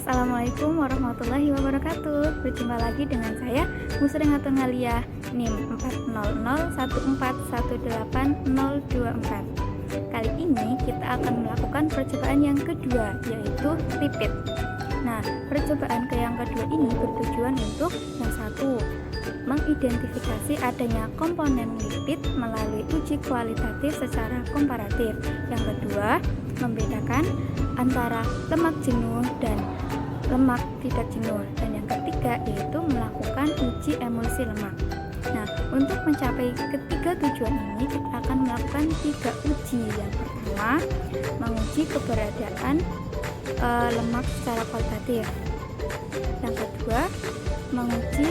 Assalamualaikum warahmatullahi wabarakatuh. Berjumpa lagi dengan saya Musringatun Halia, NIM 40011818024. Kali ini kita akan melakukan percobaan yang kedua, yaitu repeat. Nah, percobaan yang kedua ini bertujuan untuk yang satu, mengidentifikasi adanya komponen lipid melalui uji kualitatif secara komparatif. Yang kedua, membedakan antara lemak jenuh dan lemak tidak jenuh. Dan yang ketiga yaitu melakukan uji emulsi lemak. Nah, untuk mencapai ketiga tujuan ini kita akan melakukan 3 uji. Yang pertama, menguji keberadaan lemak secara kualitatif. Yang kedua, menguji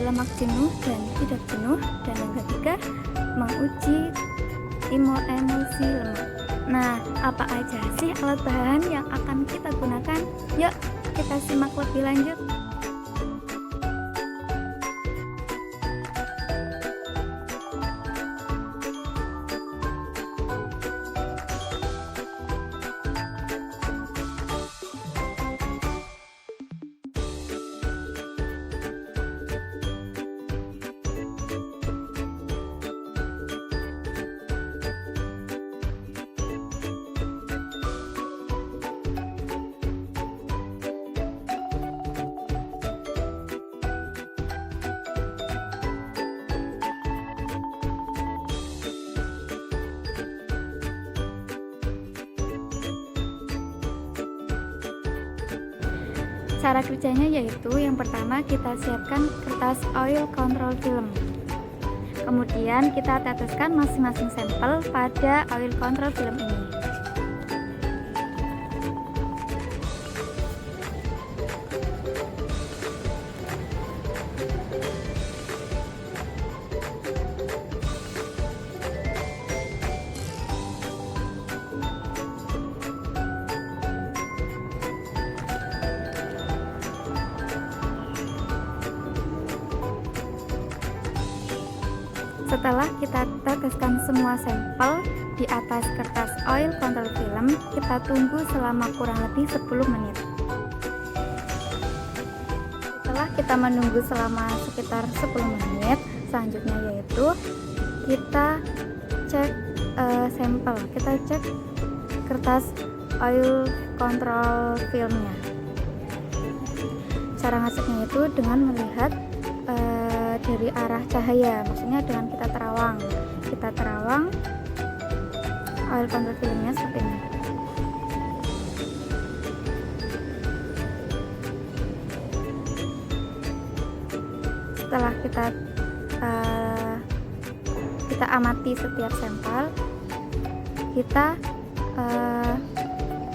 lemak jenuh dan tidak jenuh. Dan yang ketiga, menguji emulsi lemak. Nah, apa aja sih alat bahan yang akan kita gunakan? Yuk, kita simak lebih lanjut. Cara kerjanya yaitu yang pertama kita siapkan kertas oil control film. Kemudian kita teteskan masing-masing sampel pada oil control film ini. Setelah kita teteskan semua sampel di atas kertas oil control film, kita tunggu selama kurang lebih 10 menit. Setelah kita menunggu selama sekitar 10 menit, selanjutnya yaitu kita cek sampel, kita cek kertas oil control filmnya. Cara ngeceknya itu dengan melihat dari arah cahaya, maksudnya dengan kita terawang oil control filmnya seperti ini. Setelah kita amati setiap sampel, kita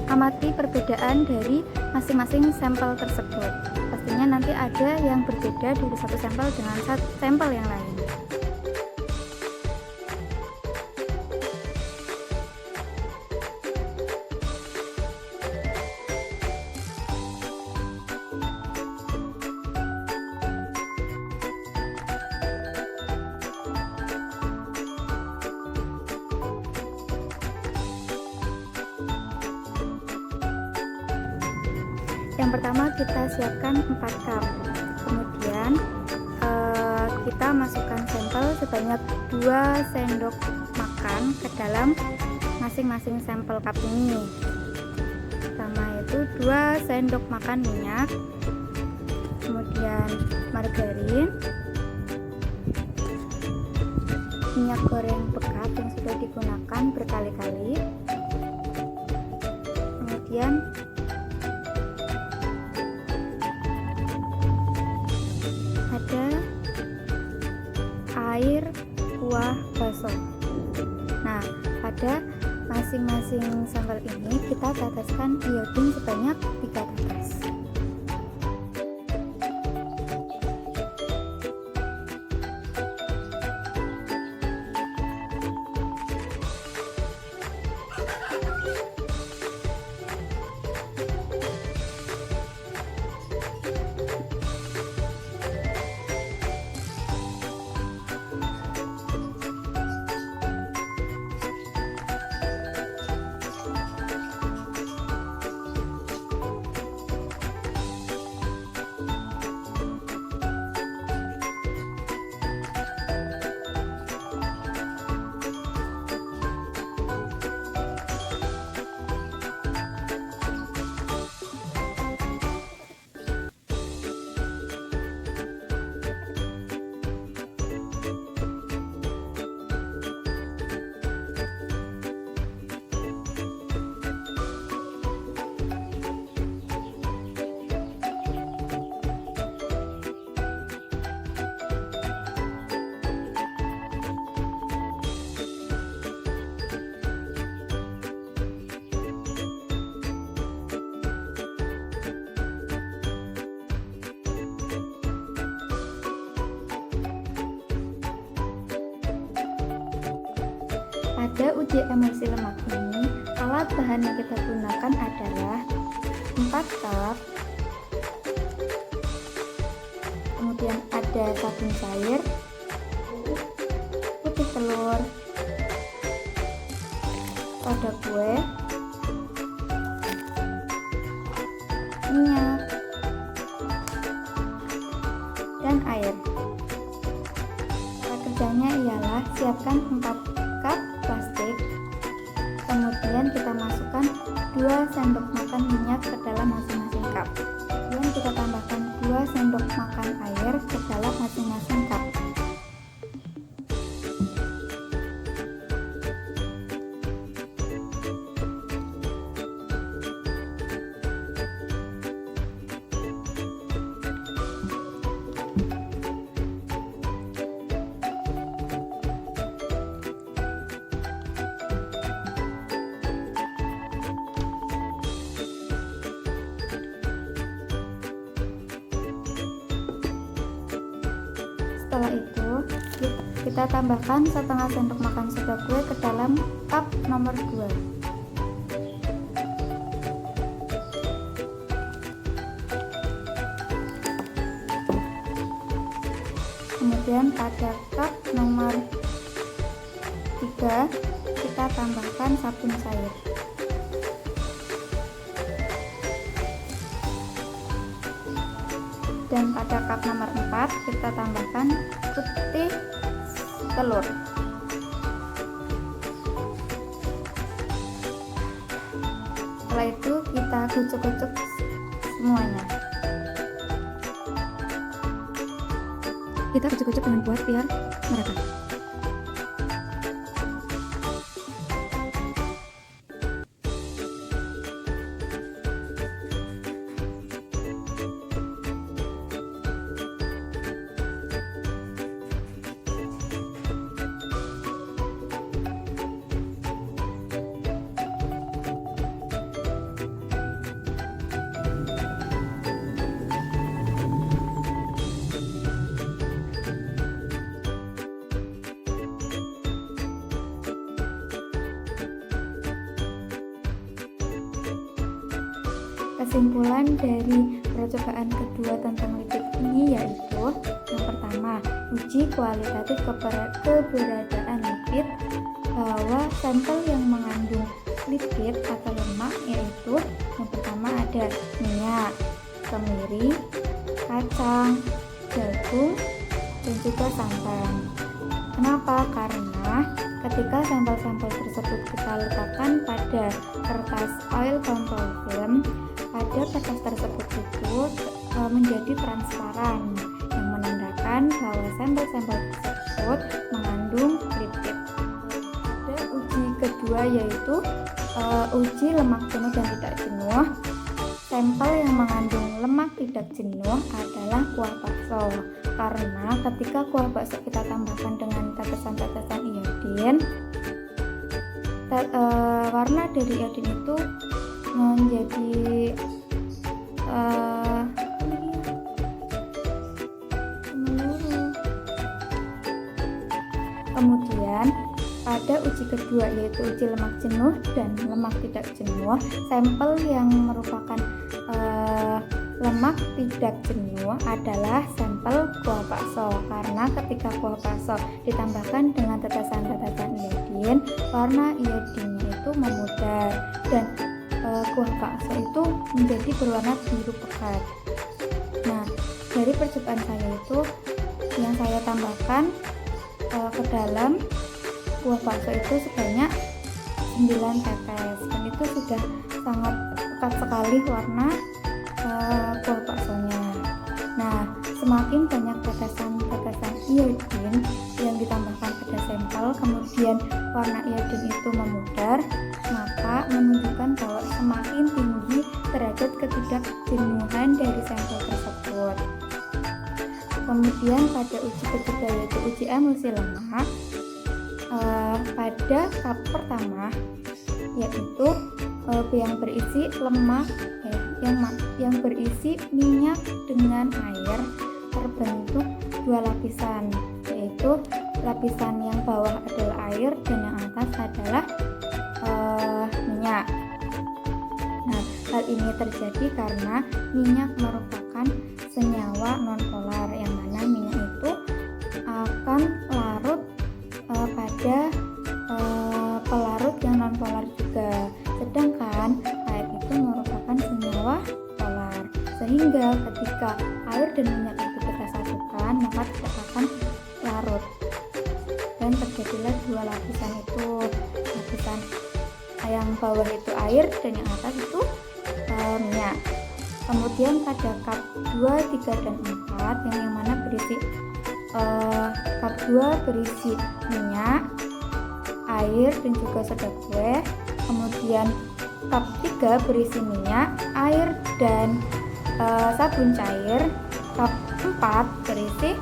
amati perbedaan dari masing-masing sampel tersebut. Pastinya nanti ada yang berbeda dari satu sampel dengan sampel yang lain. Yang pertama kita siapkan 4 cup. Kemudian kita masukkan sampel sebanyak 2 sendok makan ke dalam masing-masing sampel cup ini. Pertama itu 2 sendok makan minyak, kemudian margarin, minyak goreng bekas yang sudah digunakan berkali-kali, kemudian ada air kuah bakso. Nah, pada masing-masing sampel ini kita teteskan iodin sebanyak 3 tetes. Pada uji emulsi lemak ini, alat bahan yang kita gunakan adalah 4 cup, kemudian ada sabun cair, putih telur, soda kue, minyak, dan air. Cara kerjanya ialah siapkan 4 cup plastik, kemudian kita masukkan 2 sendok makan minyak ke dalam masing-masing cup. Kemudian kita tambahkan 2 sendok makan air ke dalam masing-masing cup. Setelah itu, kita tambahkan setengah sendok makan soda kue ke dalam cup nomor 2. Kemudian pada cup nomor 3, kita tambahkan sabun cair. Dan pada cup nomor 4 kita tambahkan putih telur. Setelah itu kita kucuk-kucuk semuanya. Kita kucuk-kucuk dengan kuat biar merata. Kesimpulan dari percobaan kedua tentang lipid ini yaitu yang pertama, uji kualitatif keberadaan lipid, bahwa sampel yang mengandung lipid atau lemak yaitu yang pertama ada minyak, kemiri, kacang, jagung, dan juga santan. Kenapa? Karena ketika sampel-sampel tersebut kita letakkan pada kertas oil control film, pada kertas tersebut itu menjadi transparan yang menandakan bahwa sampel-sampel tersebut mengandung lipid. Ada uji kedua yaitu uji lemak jenuh dan tidak jenuh. Sampel yang mengandung lemak tidak jenuh adalah kuah bakso, karena ketika kuah bakso kita tambahkan dengan tetesan-tetesan iodin, warna dari iodin itu menjadi menyeluruh. Kemudian pada uji kedua yaitu uji lemak jenuh dan lemak tidak jenuh, sampel yang merupakan lemak tidak jenuh adalah sampel kuah bakso, karena ketika kuah bakso ditambahkan dengan tetesan-tetesan iodin, warna iodinnya itu memudar dan kuah bakso itu menjadi berwarna biru pekat. Nah, dari percobaan saya itu yang saya tambahkan ke dalam kuah bakso itu sebanyak 9 tetes, dan itu sudah sangat pekat sekali warna kuah baksonya. Nah, semakin banyak tetesan-tetesan iodin yang ditambahkan pada sampel, kemudian warna iodin itu memudar, maka menunjukkan bahwa semakin tinggi derajat ketidakjenuhan dari sampel tersebut. Kemudian pada uji ketiga yaitu uji emulsi lemak, pada cup pertama yaitu yang berisi lemak yang berisi minyak dengan air terbentuk 2 lapisan, yaitu lapisan yang bawah adalah air dan yang atas adalah minyak. Nah, hal ini terjadi karena minyak merupakan senyawa nonpolar, yang mana minyak itu akan larut pada pelarut yang nonpolar juga. Sedangkan air itu merupakan senyawa polar. Sehingga ketika air dan minyak itu kita satukan, maka tidak akan larut. Dan terjadilah dua lapisan itu. Lapisan yang bawah itu air dan yang atas itu minyak. Kemudian pada cup 2, 3, dan 4 yang mana berisi cup 2 berisi minyak, air, dan juga soda kue. Kemudian cup 3 berisi minyak, air, dan sabun cair. Cup 4 berisi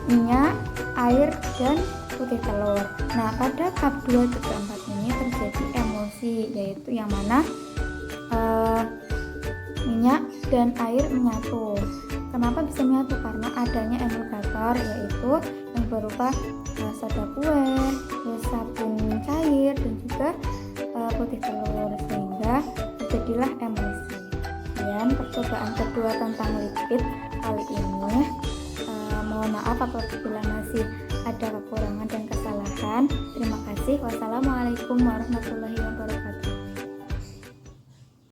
minyak, air, dan putih telur. Nah, pada cup 2, 3, 4 ini terjadi emulsi, yaitu yang mana minyak dan air menyatu. Kenapa bisa menyatu? Karena adanya emulgator, yaitu yang berupa soda kue, sabun cair, dan juga putih telur, sehingga terjadilah emulsi. Dan percobaan kedua tentang lipid kali ini, mohon maaf apabila masih ada kekurangan dan kesalahan. Terima kasih. Wassalamualaikum warahmatullahi wabarakatuh.